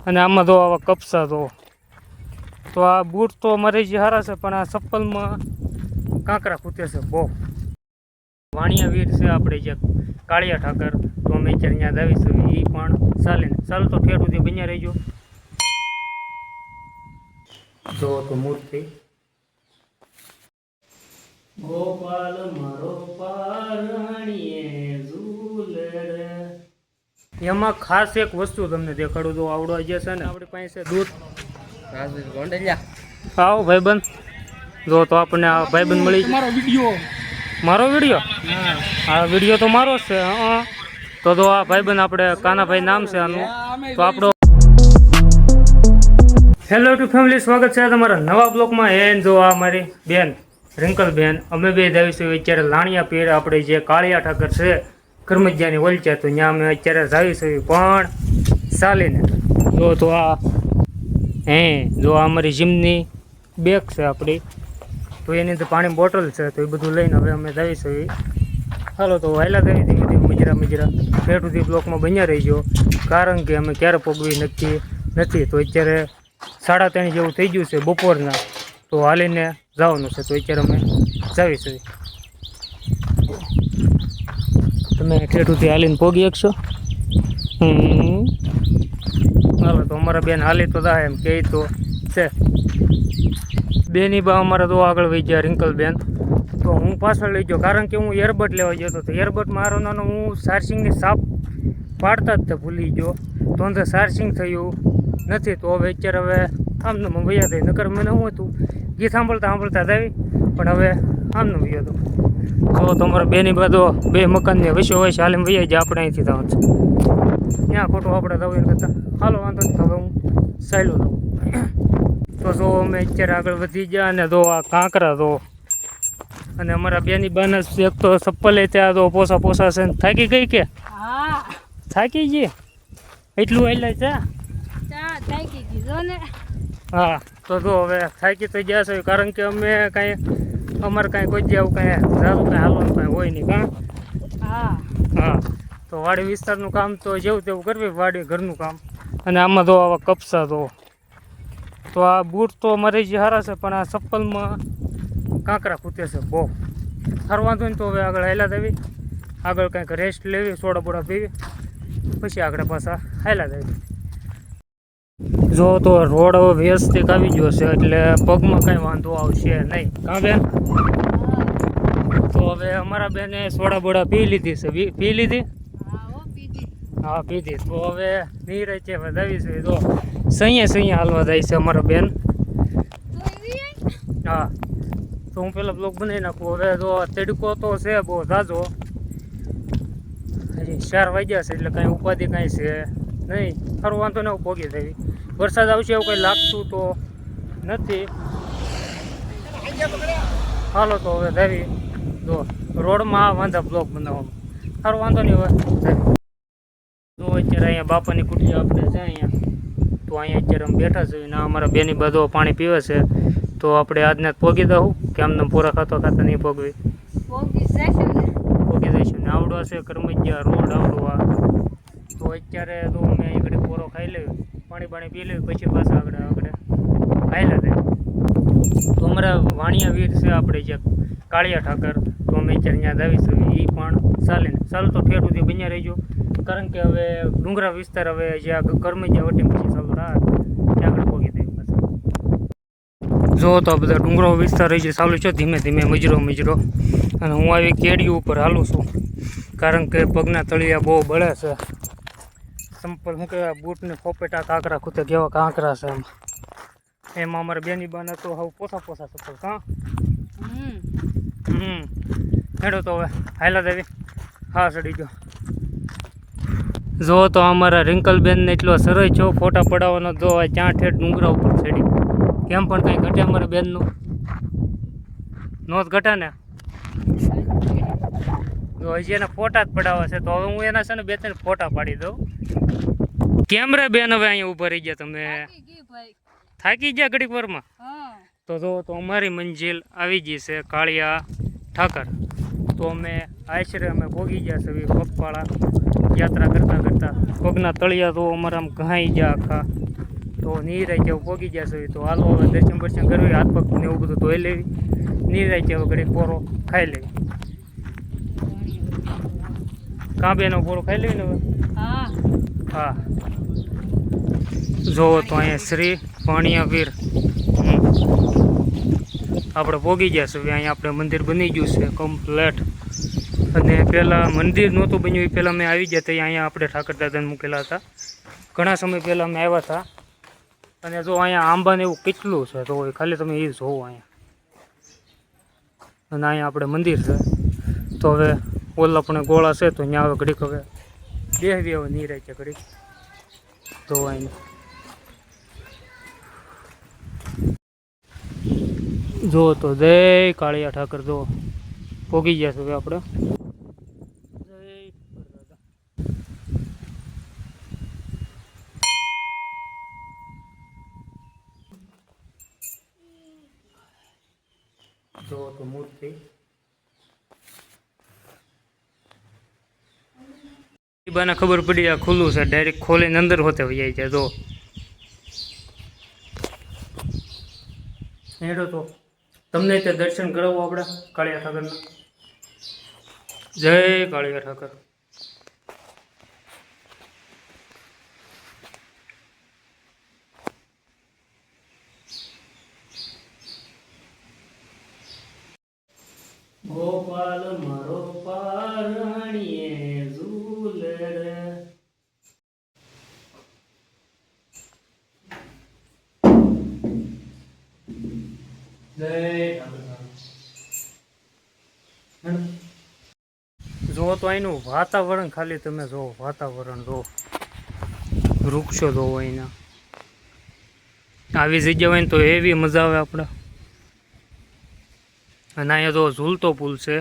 અને આમાં તો આવા કપસા તો આ બૂટ તો મારે જે સારા છે, પણ આ ચપ્પલમાં કાંકરા ખૂટે છે બહુ. વાણિયા વીર છે આપણે જે કાળિયા ઠાકર, તો અમે અત્યારે ત્યાં આવીશું, એ પણ ચાલે ને ચાલો તો ઠેઠ સુધી બન્યા રહીજો. જો તો મૂર્તિ ગોપાલ મારો પારણીએ ઝૂલે રે. એમાં ખાસ એક વસ્તુ તમને દેખાડું તો આવડો જે છે ને આપણી પાસે દૂધ આવો ભાઈબંધ. જો તો આપણને આ ભાઈબંધ મળી મારો વિડીયો આ વિડીયો તો મારો જ છે. તો આ ભાઈબંધ આપણે કાનાભાઈ નામ છે આનું. તો આપણો હેલો ટુ ફેમિલી, સ્વાગત છે તમારા નવા બ્લોગમાં. એન જો આ મારી બેન રિંકલ બેન, અમે બે જાવીશું અત્યારે લાણિયા પીર, આપણે જે કાળિયા ઠાકર છે કરમજિયાની વલચા, તો ત્યાં અમે અત્યારે જાવીશું પણ ચાલીને. તો આ જો આ અમારી જીમની બેગ છે આપણી, તો એની અંદર પાણી બોટલ છે, તો એ બધું લઈને હવે અમે જાવીશું. હાલો તો વહેલા કરી ધીમે ધીમે મજરા ઠેઠ સુધી બ્લોકમાં બન્યા રહીજો, કારણ કે અમે ક્યારે પગવી નક્કી નથી. તો અત્યારે 3:30 જેવું થઈ ગયું છે બપોરના, તો હાલીને જવાનું છે. તો અત્યારે અમે જાવીશું. તમે ઠેઠ સુધી હાલીને પોગી શકશો? હાલો તો અમારા બેન હાલી તો થાય એમ કહે તો છે. બેની બા અમારા તો આગળ વહી ગયા રિંકલ બેન, તો હું પાછળ લઈ ગયો, કારણ કે હું એરબડ લેવા ગયો હતો. તો એરબડ મારો નાનો હું ચાર્જિંગની સાપ પાડતા જ ભૂલી ગયો, તો અંદર ચાર્જિંગ થયું નથી. તો હવે અત્યારે હવે આમને વૈયા થઈ, નકર મને શું હતું ગીત સાંભળતા જ આવી, પણ હવે આમને વૈયો હતો. તો તમારા બેની બાદો બે મકાનની વચ્ચો હોય છે, હાલીને વૈયા જાય, આપણે અહીંથી થવાનું છે. ત્યાં ખોટું આપણે દવાઈ કરતા હાલો વાંધો નહીં. હવે હું સાયલો દઉં. તો જો અમે અત્યારે આગળ વધી ગયા, અને તો આ કાંકરા તો, અને અમારા બેની બાને એક તો ચપ્પલ ત્યાં તો પોસા છે. થાકી ગઈ કે થાકી ગઈ? એટલું એટલે છે. હા તો જો હવે થાકી તો ગયા છે, કારણ કે અમે અમારે કાંઈ કોઈ આવું કાંઈ સારું કાંઈ હાલવાનું કાંઈ હોય નહીં. હા તો વાડી વિસ્તારનું કામ તો જેવું તેવું કરવી, વાડી ઘરનું કામ. અને આમાં તો આવા કપસા તો આ બૂટ તો મારે જે સારા છે, પણ આ ચપ્પલમાં કાંકરા ખૂટે છે બહુ. સારું વાંધો નહીં. તો હવે આગળ હાલ્યા દેવી, આગળ કંઈક રેસ્ટ લેવી, સોડા બોડા પીવી, પછી આગળ પાછા હાલ્યા દેવી. જો તો રોડ હવે વ્યવસ્થિત આવી ગયો છે, એટલે પગમાં કાંઈ વાંધો આવશે નહીં. કાં બેન? તો હવે અમારા બેને સોડા બોડા પી લીધી છે. પી લીધી? હા પીધી. તો હવે નીરે છે વધાવી છે. તો સૈયા હાલવા જાય છે અમારા બેન. હા તો હું પેલા બ્લોગ બનાવી નાખું. હવે તો તડકો તો છે બહુ ઝાઝો, હજી 4 વાગ્યા છે, એટલે કાંઈ ઉપાધિ કાંઈ છે નહીં. સારું વાંધો ને પોગી દેવી. વરસાદ આવશે એવું કંઈ લાગતું તો નથી. હાલો તો હવે દેવી. જો રોડમાં વાંધા બ્લોગ બનાવવામાં. સારું વાંધો નહીં. હવે તો અત્યારે અહીંયા બાપાની કુટી આપણે છે અહીંયા, તો અહીંયા અત્યારે અમે બેઠા છીએ. ને અમારા બેની બધો પાણી પીવે છે, તો આપણે આજને પોગી દઉં કે આમને પૂરા ખાતા નહીં પોગવી? પોગી જઈશું ને. આવડો છે કરમજિયા રોડ આવડો આ. તો અત્યારે તો અમે આગળ પોરો ખાઈ લેવી, પાણી પી લેવી, પછી પાછા આગળ ખાઈ લે. તો અમારા વાણિયા વીર છે આપણે જે કાળિયા ઠાકર, તો અમે અત્યારે ત્યાં આવીશું, એ પણ ચાલે ને ચાલો તો ઠેઠ સુધી બન્યા રહીજો, કારણ કે હવે ડુંગરા વિસ્તાર હવે જ્યાં કરમજિયા વટી પછી ચાલુ રાત ત્યાં આગળ પોગી દઈએ પાછા. જો તો બધા ડુંગરો વિસ્તાર રહી છે ચાલુ છે, ધીમે ધીમે મજરો. અને હું આવી કેડીઓ ઉપર હાલું છું, કારણ કે પગના તળિયા બહુ બળે છે. સંપલ શું કહેવાય, બૂટને ખોપેટા કાંકરા ખૂતે કેવા કાંકરા છે એમાં અમારે બેની બાને તો હવે પોસા ચપ્પલ. કાં હેડો તો હવે હાયલા દેવી. હા ચડી ગયો. જો તો અમારા રિંકલબેનને એટલો સરસ છો ફોટા પડાવવાનો. જો ત્યાં ઠેઠ ડુંગરા ઉપર ચડી, કેમ પણ કંઈ ઘટે અમારા બેનનું નોંધ ઘટા ને. જો હજી એના ફોટા જ પડાવવા છે, તો હવે હું એના છે ને 2-3 ફોટા પાડી દઉં. કેમ રે બેન હવે અહીંયા ઊભા રહી ગયા તમે? થાકી ગયા ઘડીક વારમાં? તો જો તો અમારી મંજિલ આવી ગઈ છે કાળિયા ઠાકર. તો અમે આશરે પોગી ગયા છે પગપાળા. યાત્રા કરતાં કરતાં પગના તળિયા તો અમારા આમ ઘાઈ ગયા આખા. તો નીરાય જેવું પોગી જશે. તો હાલો હવે દર્શન બર્શન કરવી, હાથ પગ ને એવું બધું ધોઈ લેવી, નીરાય જેવો ઘડી પોરો ખાઈ લેવી. કાંબેનો પોરો ખાઈ લેવી ને હવે. હા જો તો અહીંયા શ્રી પાણીયા વીર આપણે પોગી ગયા છે. અહીંયા આપણે મંદિર બની ગયું છે કમ્પ્લેટ. અને પહેલાં મંદિર નહોતું બન્યું એ પહેલાં મેં આવી ગયા હતા. અહીંયા આપણે ઠાકર દાદાને મૂકેલા હતા ઘણા સમય પહેલાં મેં આવ્યા હતા. અને જો અહીંયા આંબાને એવું કેટલું છે તો ખાલી તમે એ જોવો અહીંયા. અને અહીંયા આપણે મંદિર છે. તો હવે ઓલા પણ ગોળા છે તો અહીંયા હવે ઘડીક હવે બેહવી હવે નીરાય છે ઘડીક તો અહીં જો તો જય કાળિયા ઠાકર. જો પોગી ગયા છે હવે આપણે. જો તો મૂર્તિ બાને ખબર પડી આ ખુલ્લું છે, ડાયરેક્ટ ખોલીને અંદર હોતે જાય છે. જો હેડો તો તમને તે દર્શન કરાવો આપણે કાળિયા ઠાકરના. જય કાળિયા ઠાકર. ગોપાલ મારો પારણીએ ઝૂલ રે. જો તો અહીંનું વાતાવરણ ખાલી તમે જો, વાતાવરણ જો, વૃક્ષો જોવો અહીંના. આવી જગ્યા હોય ને તો એવી મજા આવે આપણે. અને અહીંયા તો ઝૂલતો પુલ છે.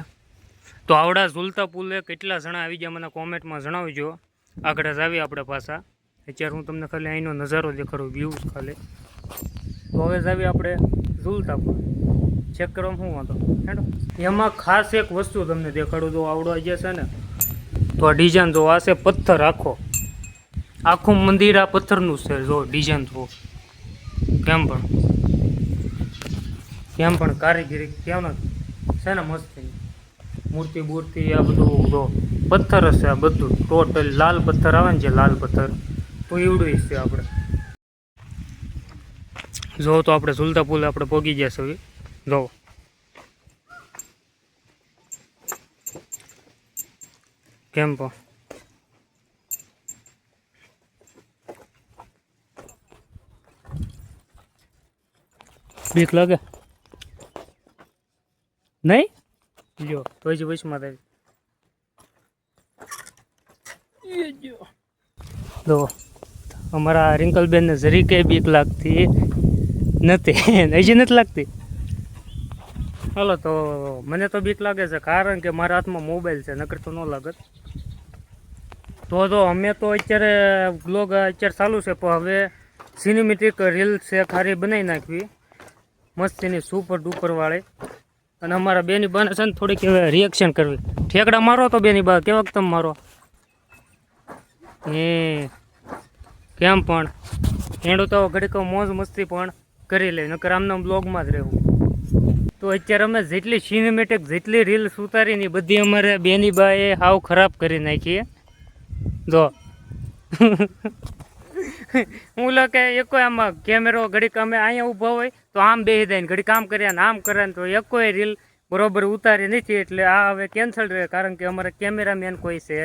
તો આવડા ઝૂલતા પુલે કેટલા જણા આવી ગયા મને કોમેન્ટમાં જણાવજો. આગળ જ આવી આપણે પાછા. અત્યારે હું તમને ખાલી અહીંનો નજારો દેખાડું, વ્યૂઝ ખાલી. તો હવે જ આવી આપણે ઝૂલતા પુલ ચેક કરવામાં શું વાંધો હેડો. એમાં ખાસ એક વસ્તુ તમને દેખાડું. જો આવડો જે છે ને તો આ ડિઝાઇન જો આ છે પથ્થર આખો, આખું મંદિર આ પથ્થરનું છે. જો ડિઝાઇન જો કેમ પણ કારીગીરી કેમ છે ને મસ્તી. મૂર્તિ બૂર્તિ આ બધું જો પથ્થર હશે. આ બધું ટોટલ લાલ પથ્થર આવે ને જે લાલ પથ્થર તો એવડું છે આપણે. જો તો આપણે ઝૂલતા પુલ આપણે પોગી ગયા છે. જો કેમ પણ બીક લાગે નહીં? લ્યો તો જ વચમાં આવી. જો અમારા રિંકલબેનને જરી કંઈ બીક લાગતી નથી, હજી નથી લાગતી. હાલો તો મને તો બીક લાગે છે કારણ કે મારા હાથમાં મોબાઈલ છે, નકર તો ન લાગત. તો અમે તો અત્યારે બ્લોગ અત્યારે ચાલુ છે પણ હવે સિનેમેટિક રીલ છે ખારી બનાવી નાખવી મસ્તીની સુપર ડુપર વાળી. અને અમારા બેની બાને છે ને થોડીક હવે રિએક્શન કરવી. ઠેકડા મારો તો બેની બા કેવા તમે મારો એ કેમ પણ એનું તો ઘડીક મોજ મસ્તી પણ કરી લે, નકર આમના બ્લોગમાં જ રહેવું. તો અત્યારે અમે જેટલી સિનેમેટિક જેટલી રીલ્સ ઉતારીને બધી અમારે બેની બાએ હાવ ખરાબ કરી નાખીએ. જો હું લખે એકો આમાં કેમેરો ઘડીક અમે અહીંયા ઊભા હોય તો આમ બેસી જાય ને ઘડી કામ કર્યા ને આમ કરે ને તો એકોય રીલ બરોબર ઉતારી નથી. એટલે આ હવે કેન્સલ રહે કારણ કે અમારે કેમેરામેન કોઈ છે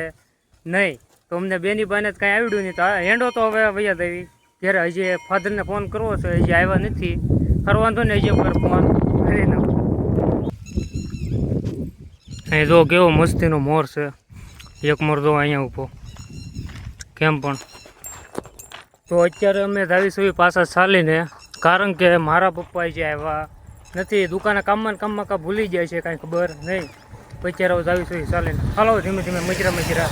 નહીં. તો અમને બેની બાને જ કાંઈ આવડ્યું નહીં. તો હેન્ડો તો હવે વૈયા દેવી ત્યારે હજી ફાધરને ફોન કરવો છે, હજી આવ્યા નથી. ખરો વાંધો ને હજી ઉપર ફોન કરી નાખો. અહીં જો કેવો મસ્તીનો મોર છે, એક મોર જો અહીંયા ઊભો કેમ પણ. તો અત્યારે અમે ધાવીસવી પાછા ચાલીને કારણ કે મારા પપ્પા જે આવ્યા નથી, દુકાને કામમાં કાં ભૂલી જાય છે કાંઈ ખબર નહીં. અત્યારે ધાવીસવી ચાલીને હાલો ધીમે ધીમે મજરા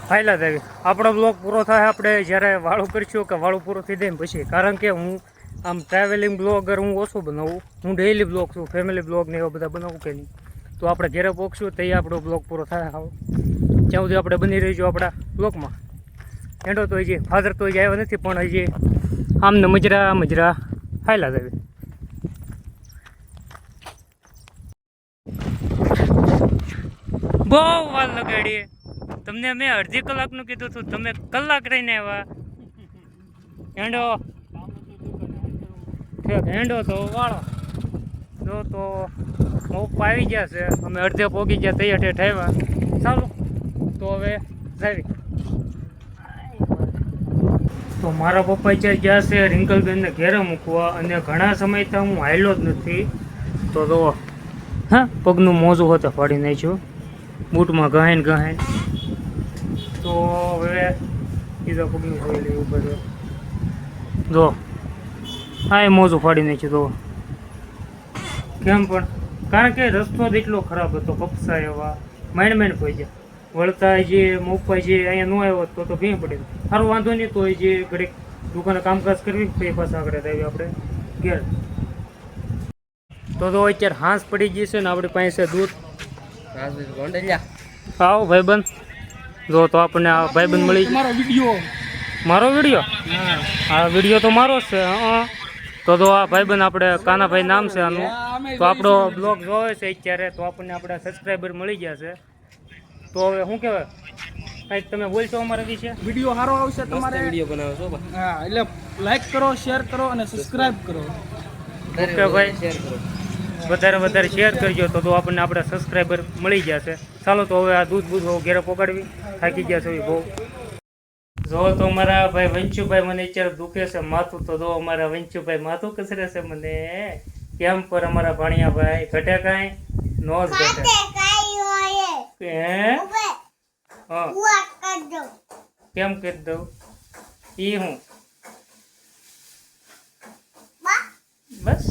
ફાયલા થાય. આપણો બ્લોગ પૂરો થાય આપણે જ્યારે વાળું કરીશું કે વાળું પૂરું થઈ જાય ને પછી. કારણ કે હું આમ ટ્રાવેલિંગ બ્લોગર હું ઓછું બનાવું, હું ડેઇલી બ્લોગ છું, ફેમિલી બ્લોગ ને એવા બધા બનાવું કે નહીં. તો આપણે ઘરે પહોંચશું તો આપણો બ્લોગ પૂરો થાય. આવો ત્યાં સુધી આપણે બની રહીશું આપણા બ્લોકમાં. એન્ડો તો હજી ફાધર તો હજી આવ્યો નથી, પણ હજી આમને મજરા હાયલા જ આવી. બહુ વાર લગાડી. તમને મેં અડધી કલાકનું કીધું હતું, તમે કલાક રહીને આવ્યા. હેંડો તો વાળો જો તો પપ્પા આવી ગયા છે, અમે અડધે પોગી ગયા, તૈયાર ઠેઠ આવ્યા. ચાલો તો હવે જાવી. તો મારા પપ્પા ત્યાં ગયા છે રિંકલબેનને ઘેરે મૂકવા, અને ઘણા સમયથી હું હાલ્યો જ નથી. તો હા, પગનું મોજું હોતે ફાડી નાખ્યું, બૂટમાં ગહાઈન. તો હવે બીજા પગનું જોઈ લઈએ ઉપર જો. હા, એ મોજું ફાડી નાખ્યું. તો કેમ પણ, કારણ કે રસ્તો જ એટલો ખરાબ હતો, કપસા એવા માંડ પડી જાય. વળતા જે મોપા જે અહીંયા ન આવ્યો તો ભીં પડી. સારું, વાંધો નહીં. તો જે ઘડીક દુકાને કામકાજ કરવી, પછી પાછા આગળ આવી આપણે ઘેર. તો અત્યારે હાંસ પડી ગઈ છે ને આપણી પાસે દૂધ. આવો ભાઈબંધ. જો તો આપણને આ ભાઈબંધ મળી. મારો વિડીયો? હા, વિડીયો તો મારો જ છે. તો આ ભાઈબંધ આપણે કાનાભાઈ નામ છે આનું. તો આપણો બ્લોગ જોવે છે અત્યારે, તો આપણને આપણા સબસ્ક્રાઈબર મળી ગયા છે. તો હવે શું કહેવાય, કંઈક તમે બોલશો અમારા વિશે? વિડીયો સારો આવશે તમારે, વિડીયો બનાવો છો. હા, એટલે લાઈક કરો, શેર કરો અને સબસ્ક્રાઇબ કરો. ઓકે ભાઈ, શેર કરો, વધારે શેર કરજો. તો આપણને આપણા સબસ્ક્રાઈબર મળી ગયા છે. ચાલો તો હવે આ દૂધ ઘેરે પોકાડવી, થાકી ગયા છે બહુ. જો તો અમારા ભાઈ વંશુભાઈ મને અત્યારે દુખે છે માથું. તો જો અમારા વંશુભાઈ માથું કસરે છે મને. કેમ પર અમારા ભાણિયાભાઈ ઘટે કાંઈ નો જ ઘટે. કેમ કરી દઉં? ઈ હું બસ.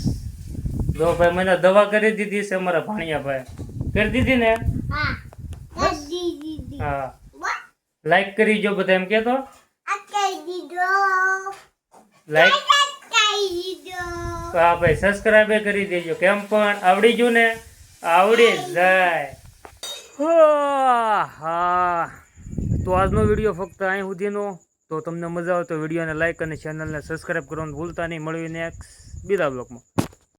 જો ભાઈ મને દવા કરી દીધી છે અમારા ભાણિયાભાઈ. કરી દીધી ને? હા, લાઈક કરી જો બધા, એમ કેતો લાઈક. હા ભાઈ, સબસ્ક્રાઇબ કરી દેજો. કેમ પણ આવડી ગયું ને? આવડી જાય. હા, તો આજનો વિડીયો ફક્ત અહીં સુધીનો. તો તમને મજા આવે તો વિડીયોને લાઈક અને ચેનલને સબસ્ક્રાઈબ કરવાનું ભૂલતા નહીં. મળીને નેક્સ્ટ બીજા બ્લોગમાં.